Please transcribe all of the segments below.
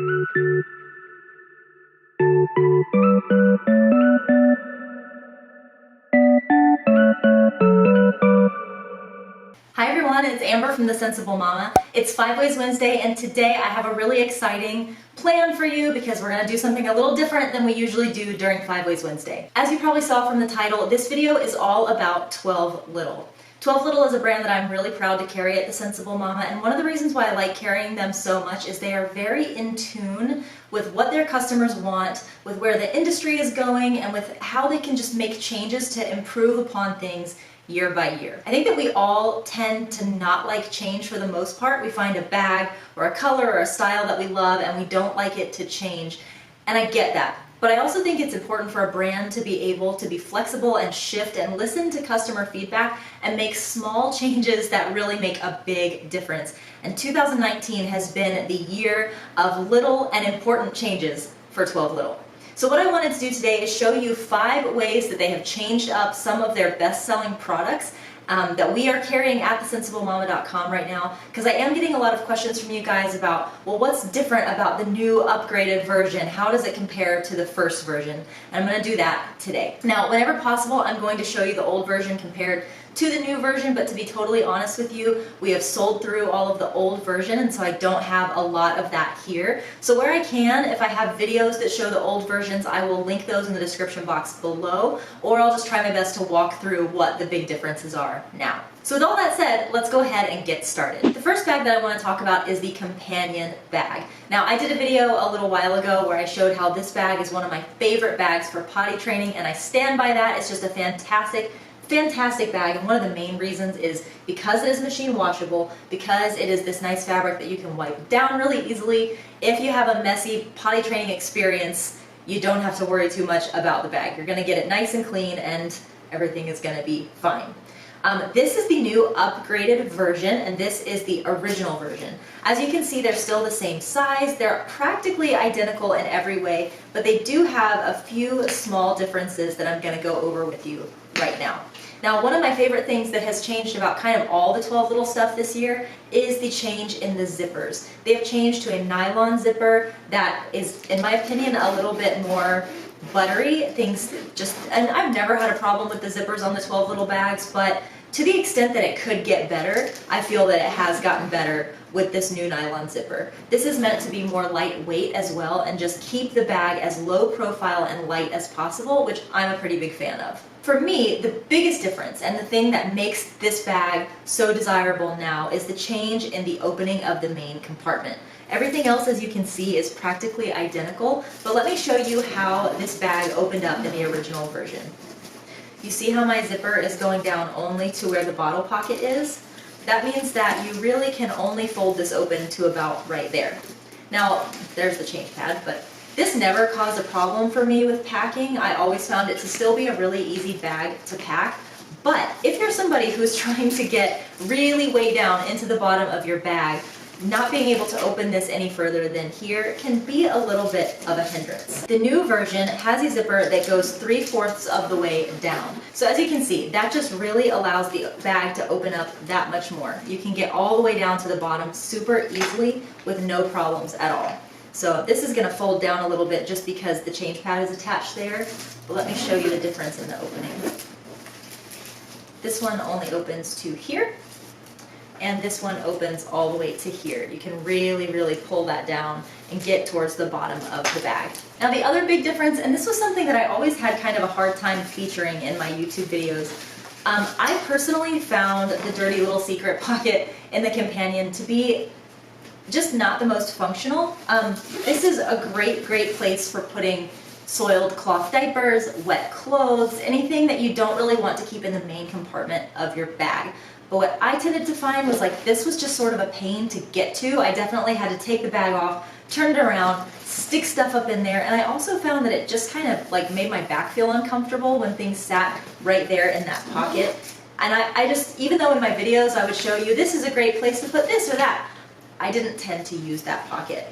Hi everyone, it's Amber from The Sensible Mama. It's 5 Ways Wednesday, and today I have a really exciting plan for you because we're going to do something a little different than we usually do during 5 Ways Wednesday. As you probably saw from the title, this video is all about 12Little. 12Little is a brand that I'm really proud to carry at The Sensible Mama, and one of the reasons why I like carrying them so much is they are very in tune with what their customers want, with where the industry is going, and with how they can just make changes to improve upon things year by year. I think that we all tend to not like change for the most part. We find a bag or a color or a style that we love and we don't like it to change, and I get that. But I also think it's important for a brand to be able to be flexible and shift and listen to customer feedback and make small changes that really make a big difference. And 2019 has been the year of little and important changes for 12Little. So what I wanted to do today is show you 5 ways that they have changed up some of their best-selling products that we are carrying at thesensiblemama.com right now, because I am getting a lot of questions from you guys about, well, what's different about the new upgraded version? How does it compare to the first version? And I'm going to do that today. Now, whenever possible, I'm going to show you the old version compared to the new version, but to be totally honest with you, we have sold through all of the old version, and so I don't have a lot of that here. So where I can, if I have videos that show the old versions, I will link those in the description box below, or I'll just try my best to walk through what the big differences are now. So with all that said, let's go ahead and get started. The first bag that I want to talk about is the companion bag. Now, I did a video a little while ago where I showed how this bag is one of my favorite bags for potty training, and I stand by that. It's just a fantastic bag, and one of the main reasons is because it is machine washable, because it is this nice fabric that you can wipe down really easily. If you have a messy potty training experience, you don't have to worry too much about the bag. You're going to get it nice and clean and everything is going to be fine. This is the new upgraded version, and this is the original version. As you can see, they're still the same size. They're practically identical in every way, but they do have a few small differences that I'm going to go over with you right now. Now, one of my favorite things that has changed about kind of all the 12Little stuff this year is the change in the zippers. They have changed to a nylon zipper that is, in my opinion, a little bit more buttery. And I've never had a problem with the zippers on the 12Little bags, but to the extent that it could get better, I feel that it has gotten better with this new nylon zipper. This is meant to be more lightweight as well and just keep the bag as low profile and light as possible, which I'm a pretty big fan of. For me, the biggest difference and the thing that makes this bag so desirable now is the change in the opening of the main compartment. Everything else, as you can see, is practically identical, but let me show you how this bag opened up in the original version. You see how my zipper is going down only to where the bottle pocket is? That means that you really can only fold this open to about right there. Now, there's the change pad, but this never caused a problem for me with packing. I always found it to still be a really easy bag to pack. But if you're somebody who's trying to get really way down into the bottom of your bag, not being able to open this any further than here can be a little bit of a hindrance. The new version has a zipper that goes 3/4 of the way down. So as you can see, that just really allows the bag to open up that much more. You can get all the way down to the bottom super easily with no problems at all. So this is going to fold down a little bit just because the change pad is attached there, but let me show you the difference in the opening. This one only opens to here, and this one opens all the way to here. You can really, really pull that down and get towards the bottom of the bag. Now the other big difference, and this was something that I always had kind of a hard time featuring in my YouTube videos, I personally found the dirty little secret pocket in the companion to be just not the most functional. This is a great place for putting soiled cloth diapers, wet clothes, anything that you don't really want to keep in the main compartment of your bag. But what I tended to find was like this was just sort of a pain to get to. I definitely had to take the bag off, turn it around, stick stuff up in there, and I also found that it just kind of like made my back feel uncomfortable when things sat right there in that pocket. And I just, even though in my videos I would show you this is a great place to put this or that, I didn't tend to use that pocket.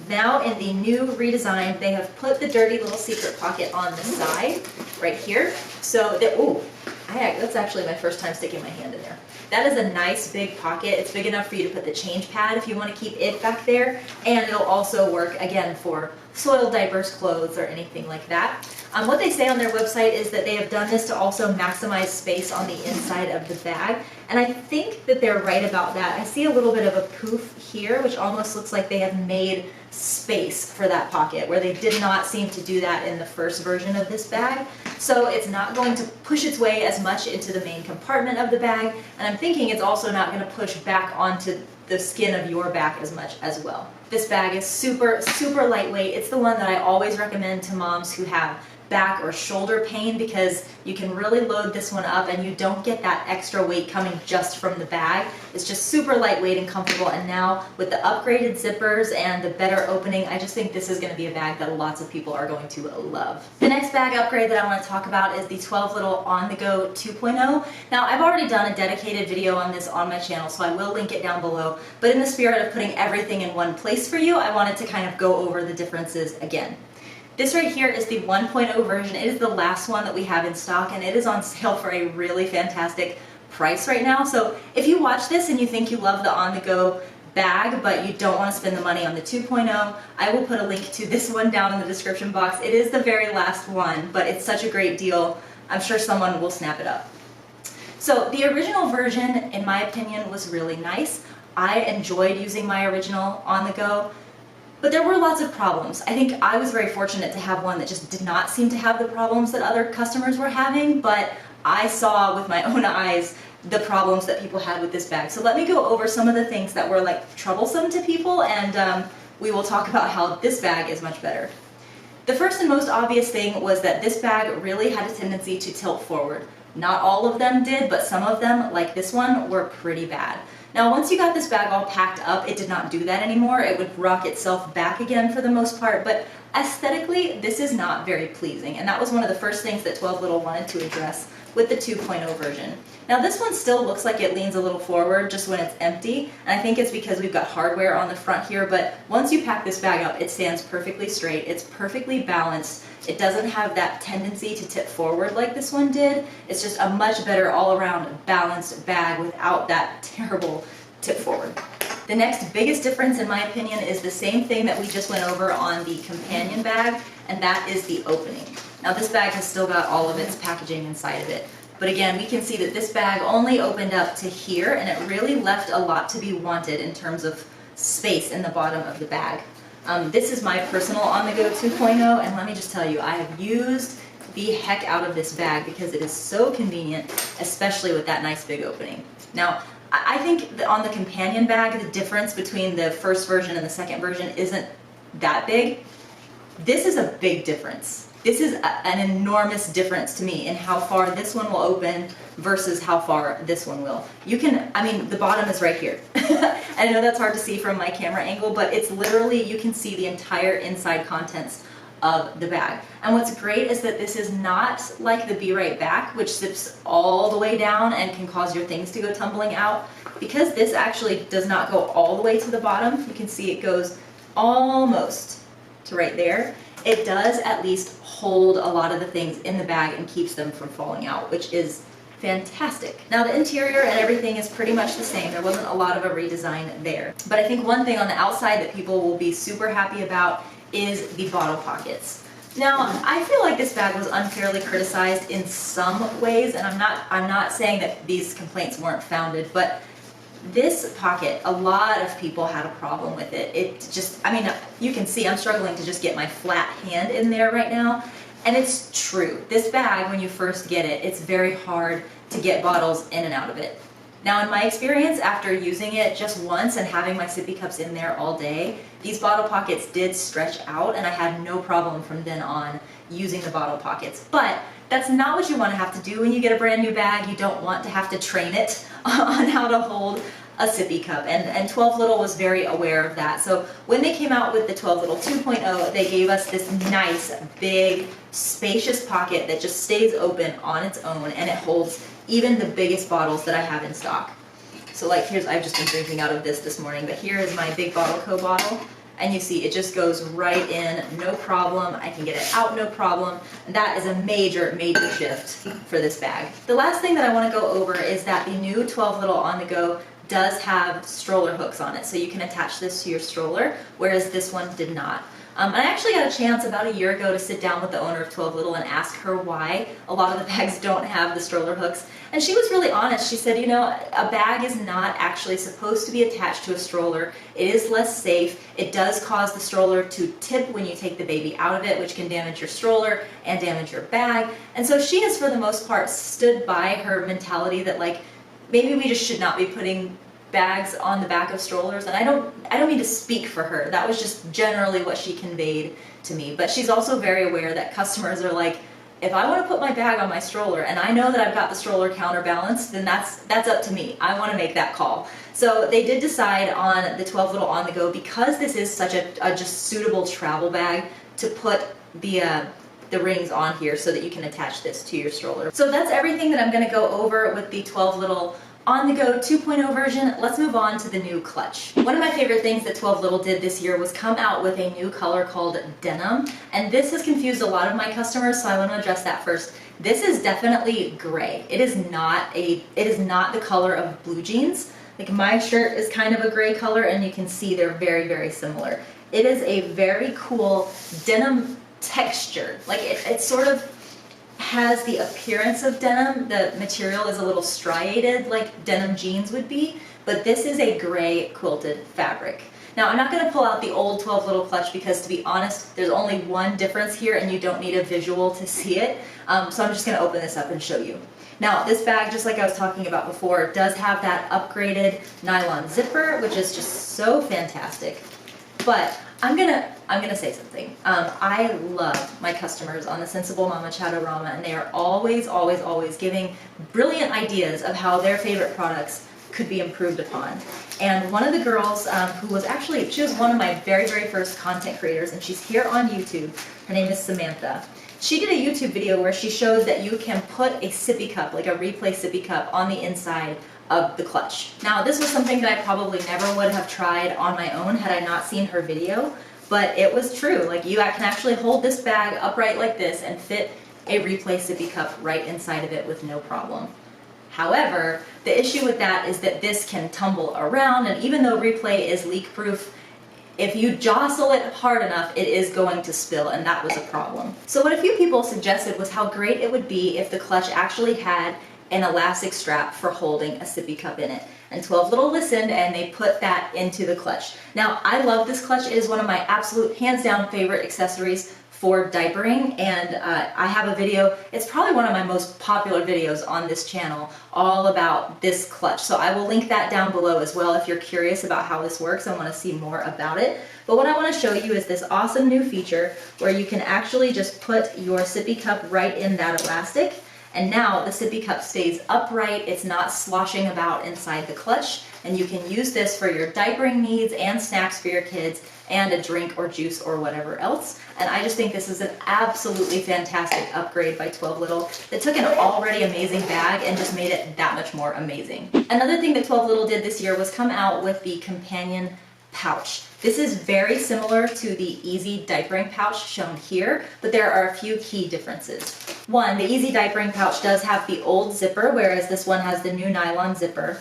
Now in the new redesign, they have put the dirty little secret pocket on the side, right here, so that, ooh, I That's actually my first time sticking my hand in there. That is a nice big pocket. It's big enough for you to put the change pad if you want to keep it back there, and it'll also work again for soiled diapers, clothes, or anything like that. What they say on their website is that they have done this to also maximize space on the inside of the bag, and I think that they're right about that. I see a little bit of a poof here, which almost looks like they have made space for that pocket, where they did not seem to do that in the first version of this bag. So it's not going to push its way as much into the main compartment of the bag, and I'm thinking it's also not going to push back onto the skin of your back as much as well. This bag is super, super lightweight. It's the one that I always recommend to moms who have back or shoulder pain, because you can really load this one up and you don't get that extra weight coming just from the bag. It's just super lightweight and comfortable, and now with the upgraded zippers and the better opening, I just think this is going to be a bag that lots of people are going to love. The next bag upgrade that I want to talk about is the TWELVElittle On The Go 2.0. Now, I've already done a dedicated video on this on my channel, so I will link it down below, but in the spirit of putting everything in one place for you, I wanted to kind of go over the differences again. This right here is the 1.0 version. It is the last one that we have in stock, and it is on sale for a really fantastic price right now. So if you watch this and you think you love the on-the-go bag, but you don't want to spend the money on the 2.0, I will put a link to this one down in the description box. It is the very last one, but it's such a great deal. I'm sure someone will snap it up. So the original version, in my opinion, was really nice. I enjoyed using my original on-the-go. But there were lots of problems. I think I was very fortunate to have one that just did not seem to have the problems that other customers were having, but I saw with my own eyes the problems that people had with this bag. So let me go over some of the things that were like troublesome to people, and we will talk about how this bag is much better. The first and most obvious thing was that this bag really had a tendency to tilt forward. Not all of them did, but some of them, like this one, were pretty bad. Now, once you got this bag all packed up, it did not do that anymore. It would rock itself back again for the most part, but aesthetically, this is not very pleasing, and that was one of the first things that TWELVElittle wanted to address with the 2.0 version. Now, this one still looks like it leans a little forward just when it's empty, and I think it's because we've got hardware on the front here, but once you pack this bag up, it stands perfectly straight. It's perfectly balanced. It doesn't have that tendency to tip forward like this one did. It's just a much better all-around balanced bag without that terrible tip forward. The next biggest difference, in my opinion, is the same thing that we just went over on the companion bag, and that is the opening. Now, this bag has still got all of its packaging inside of it, but again, we can see that this bag only opened up to here, and it really left a lot to be wanted in terms of space in the bottom of the bag. This is my personal on-the-go 2.0, and let me just tell you, I have used the heck out of this bag because it is so convenient, especially with that nice big opening. Now, I think that on the companion bag, the difference between the first version and the second version isn't that big. This is a big difference. This is an enormous difference to me in how far this one will open versus how far this one will. You can, I mean, the bottom is right here. I know that's hard to see from my camera angle, but it's literally, you can see the entire inside contents of the bag. And what's great is that this is not like the Be Right Back, which zips all the way down and can cause your things to go tumbling out. Because this actually does not go all the way to the bottom, you can see it goes almost to right there. It does at least hold a lot of the things in the bag and keeps them from falling out, which is fantastic. Now, the interior and everything is pretty much the same. There wasn't a lot of a redesign there. But I think one thing on the outside that people will be super happy about is the bottle pockets. Now, I feel like this bag was unfairly criticized in some ways, and I'm not saying that these complaints weren't founded, but this pocket, a lot of people had a problem with it. It just, I mean, you can see I'm struggling to just get my flat hand in there right now. And it's true. This bag, when you first get it, it's very hard to get bottles in and out of it. Now, in my experience, after using it just once and having my sippy cups in there all day, these bottle pockets did stretch out, and I had no problem from then on using the bottle pockets. But that's not what you want to have to do when you get a brand new bag. You don't want to have to train it on how to hold a sippy cup, and TWELVElittle was very aware of that. So when they came out with the TWELVElittle 2.0, they gave us this nice, big, spacious pocket that just stays open on its own, and it holds even the biggest bottles that I have in stock. So like I've just been drinking out of this morning, but here is my Big Bottle Co bottle. and you see it just goes right in, no problem. I can get it out, no problem. And that is a major, major shift for this bag. The last thing that I want to go over is that the new 12Little On The Go does have stroller hooks on it, so you can attach this to your stroller, whereas this one did not. And I actually got a chance about a year ago to sit down with the owner of 12Little and ask her why a lot of the bags don't have the stroller hooks. And she was really honest. She said, you know, a bag is not actually supposed to be attached to a stroller. It is less safe. It does cause the stroller to tip when you take the baby out of it, which can damage your stroller and damage your bag. And so she has, for the most part, stood by her mentality that, like, maybe we just should not be putting bags on the back of strollers. And I don't mean to speak for her. That was just generally what she conveyed to me. But she's also very aware that customers are like, if I want to put my bag on my stroller and I know that I've got the stroller counterbalanced, then that's up to me. I want to make that call. So they did decide on the 12Little On The Go, because this is such a just suitable travel bag, to put the rings on here so that you can attach this to your stroller. So that's everything that I'm going to go over with the 12Little On The Go 2.0 version. Let's move on to the new clutch. One of my favorite things that 12Little did this year was come out with a new color called denim, and this has confused a lot of my customers, so I want to address that first. This is definitely gray. It is not the color of blue jeans. Like, my shirt is kind of a gray color, and you can see they're very, very similar. It is a very cool denim texture. Like, it sort of has the appearance of denim. The material is a little striated like denim jeans would be, but this is a gray quilted fabric. Now, I'm not going to pull out the old 12Little clutch because, to be honest, there's only one difference here and you don't need a visual to see it. So I'm just going to open this up and show you. Now, this bag, just like I was talking about before, does have that upgraded nylon zipper, which is just so fantastic. But I'm gonna say something. I love my customers on the Sensible Mama Chaturama, and they are always, always, always giving brilliant ideas of how their favorite products could be improved upon. And one of the girls who was actually, she was one of my very, very first content creators, and she's here on YouTube. Her name is Samantha. She did a YouTube video where she showed that you can put a sippy cup, like a replay sippy cup, on the inside of the clutch. Now, this was something that I probably never would have tried on my own had I not seen her video, but it was true. Like, you can actually hold this bag upright like this and fit a replay sippy cup right inside of it with no problem. However, the issue with that is that this can tumble around, and even though replay is leak proof, if you jostle it hard enough, it is going to spill, and that was a problem. So what a few people suggested was how great it would be if the clutch actually had an elastic strap for holding a sippy cup in it. And 12Little listened, and they put that into the clutch. Now, I love this clutch. It is one of my absolute hands down favorite accessories for diapering, and I have a video, it's probably one of my most popular videos on this channel, all about this clutch. So I will link that down below as well if you're curious about how this works and want to see more about it. But what I want to show you is this awesome new feature where you can actually just put your sippy cup right in that elastic. And now the sippy cup stays upright, it's not sloshing about inside the clutch, and you can use this for your diapering needs and snacks for your kids and a drink or juice or whatever else. And I just think this is an absolutely fantastic upgrade by 12Little that took an already amazing bag and just made it that much more amazing. Another thing that 12Little did this year was come out with the companion pouch. This is very similar to the Easy Diapering pouch shown here, but there are a few key differences. One, the Easy Diapering pouch does have the old zipper, whereas this one has the new nylon zipper.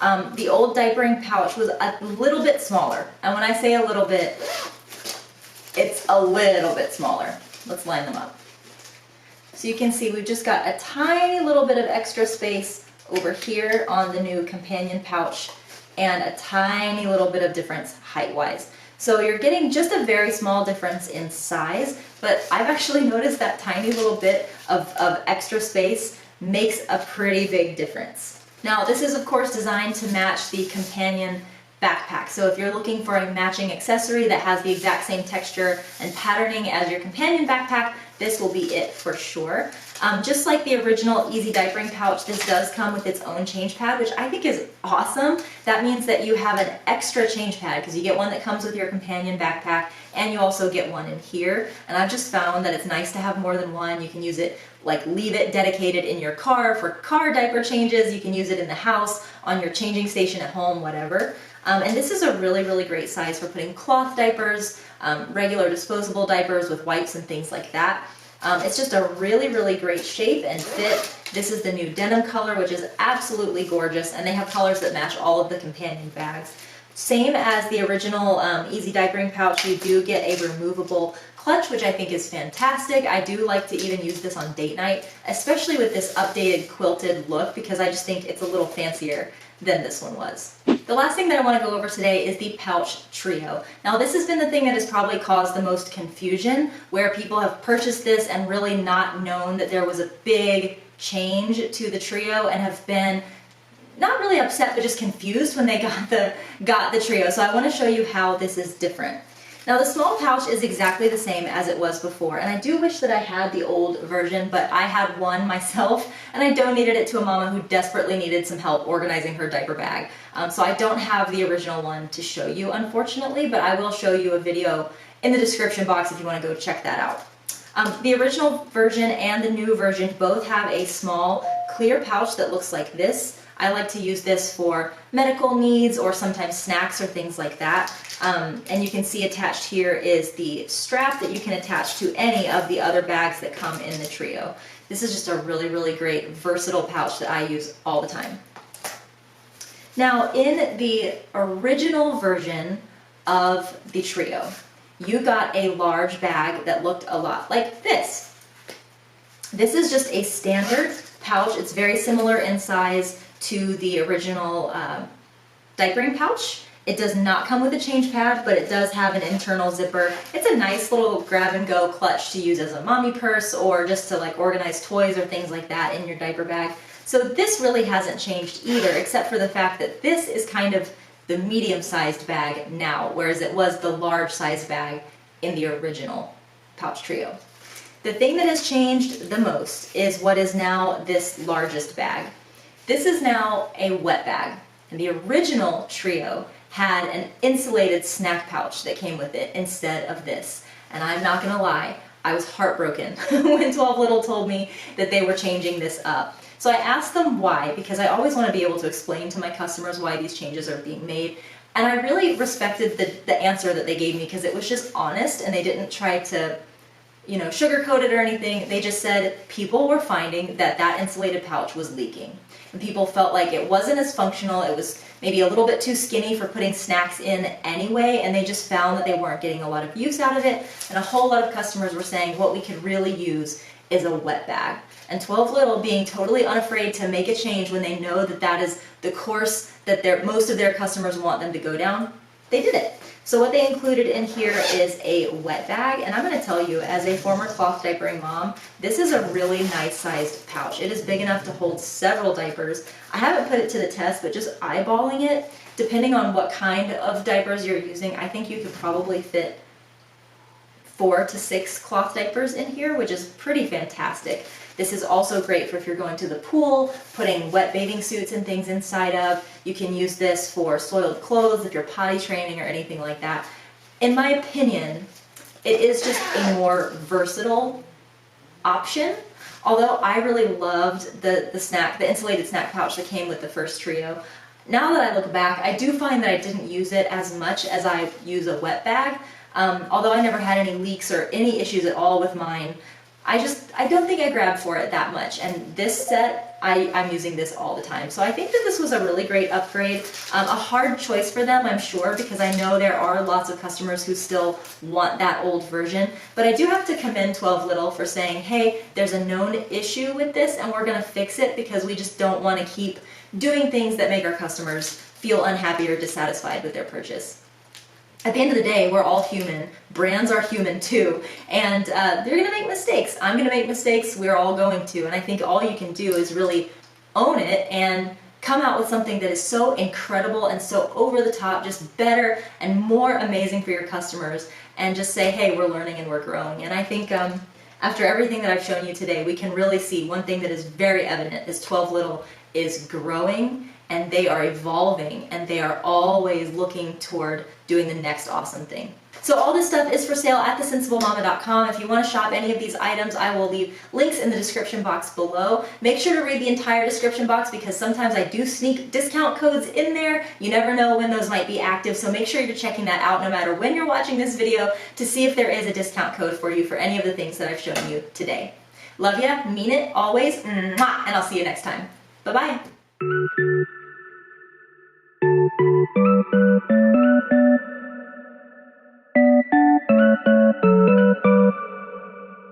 The old diapering pouch was a little bit smaller, and when I say a little bit, it's a little bit smaller. Let's line them up. So you can see we've just got a tiny little bit of extra space over here on the new companion pouch, and a tiny little bit of difference height-wise. So you're getting just a very small difference in size, but I've actually noticed that tiny little bit of extra space makes a pretty big difference. Now, this is of course designed to match the companion backpack. So if you're looking for a matching accessory that has the exact same texture and patterning as your companion backpack, this will be it for sure. Just like the original Easy Diapering pouch, this does come with its own change pad, which I think is awesome. That means that you have an extra change pad because you get one that comes with your companion backpack and you also get one in here. And I've just found that it's nice to have more than one. You can use it, like leave it dedicated in your car for car diaper changes. You can use it in the house, on your changing station at home, whatever. And this is a really, really great size for putting cloth diapers, regular disposable diapers with wipes and things like that. It's just a really, really great shape and fit. This is the new denim color, which is absolutely gorgeous, and they have colors that match all of the companion bags. Same as the original Easy Diapering pouch, you do get a removable clutch, which I think is fantastic. I do like to even use this on date night, especially with this updated quilted look, because I just think it's a little fancier than this one was. The last thing that I want to go over today is the pouch trio. Now this has been the thing that has probably caused the most confusion, where people have purchased this and really not known that there was a big change to the trio and have been not really upset, but just confused when they got the trio. So I want to show you how this is different. Now the small pouch is exactly the same as it was before, and I do wish that I had the old version, but I had one myself and I donated it to a mama who desperately needed some help organizing her diaper bag. So I don't have the original one to show you, unfortunately, but I will show you a video in the description box if you want to go check that out. The original version and the new version both have a small clear pouch that looks like this. I like to use this for medical needs or sometimes snacks or things like that. And you can see attached here is the strap that you can attach to any of the other bags that come in the trio. This is just a really, really great versatile pouch that I use all the time. Now in the original version of the trio, you got a large bag that looked a lot like this. This is just a standard pouch. It's very similar in size to the original diapering pouch. It does not come with a change pad, but it does have an internal zipper. It's a nice little grab and go clutch to use as a mommy purse or just to like organize toys or things like that in your diaper bag. So this really hasn't changed either, except for the fact that this is kind of the medium-sized bag now, whereas it was the large-sized bag in the original pouch trio. The thing that has changed the most is what is now this largest bag. This is now a wet bag, and the original trio had an insulated snack pouch that came with it instead of this. And I'm not gonna lie, I was heartbroken when 12Little told me that they were changing this up. So I asked them why, because I always want to be able to explain to my customers why these changes are being made. And I really respected the answer that they gave me, because it was just honest and they didn't try to, you know, sugarcoat it or anything. They just said people were finding that that insulated pouch was leaking. And people felt like it wasn't as functional, it was maybe a little bit too skinny for putting snacks in anyway, and they just found that they weren't getting a lot of use out of it. And a whole lot of customers were saying what we could really use is a wet bag. And 12Little, being totally unafraid to make a change when they know that that is the course that most of their customers want them to go down, they did it. So what they included in here is a wet bag, and I'm going to tell you, as a former cloth diapering mom, this is a really nice sized pouch. It is big enough to hold several diapers. I haven't put it to the test, but just eyeballing it, depending on what kind of diapers you're using, I think you could probably fit 4 to 6 cloth diapers in here, which is pretty fantastic. This is also great for if you're going to the pool, putting wet bathing suits and things inside of. You can use this for soiled clothes if you're potty training or anything like that. In my opinion, it is just a more versatile option. Although I really loved the insulated snack pouch that came with the first trio. Now that I look back, I do find that I didn't use it as much as I use a wet bag. Although I never had any leaks or any issues at all with mine, I don't think I grabbed for it that much. And this set, I'm using this all the time. So I think that this was a really great upgrade. A hard choice for them, I'm sure, because I know there are lots of customers who still want that old version. But I do have to commend 12Little for saying, hey, there's a known issue with this and we're gonna fix it, because we just don't wanna keep doing things that make our customers feel unhappy or dissatisfied with their purchase. At the end of the day, we're all human. Brands are human too, and they're gonna make mistakes. I'm gonna make mistakes, we're all going to, and I think all you can do is really own it and come out with something that is so incredible and so over the top, just better and more amazing for your customers, and just say, hey, we're learning and we're growing. And I think after everything that I've shown you today, we can really see one thing that is very evident is 12Little is growing, and they are evolving, and they are always looking toward doing the next awesome thing. So all this stuff is for sale at thesensiblemama.com. If you want to shop any of these items, I will leave links in the description box below. Make sure to read the entire description box because sometimes I do sneak discount codes in there. You never know when those might be active, so make sure you're checking that out no matter when you're watching this video to see if there is a discount code for you for any of the things that I've shown you today. Love ya, mean it, always, mwah, and I'll see you next time. Bye-bye.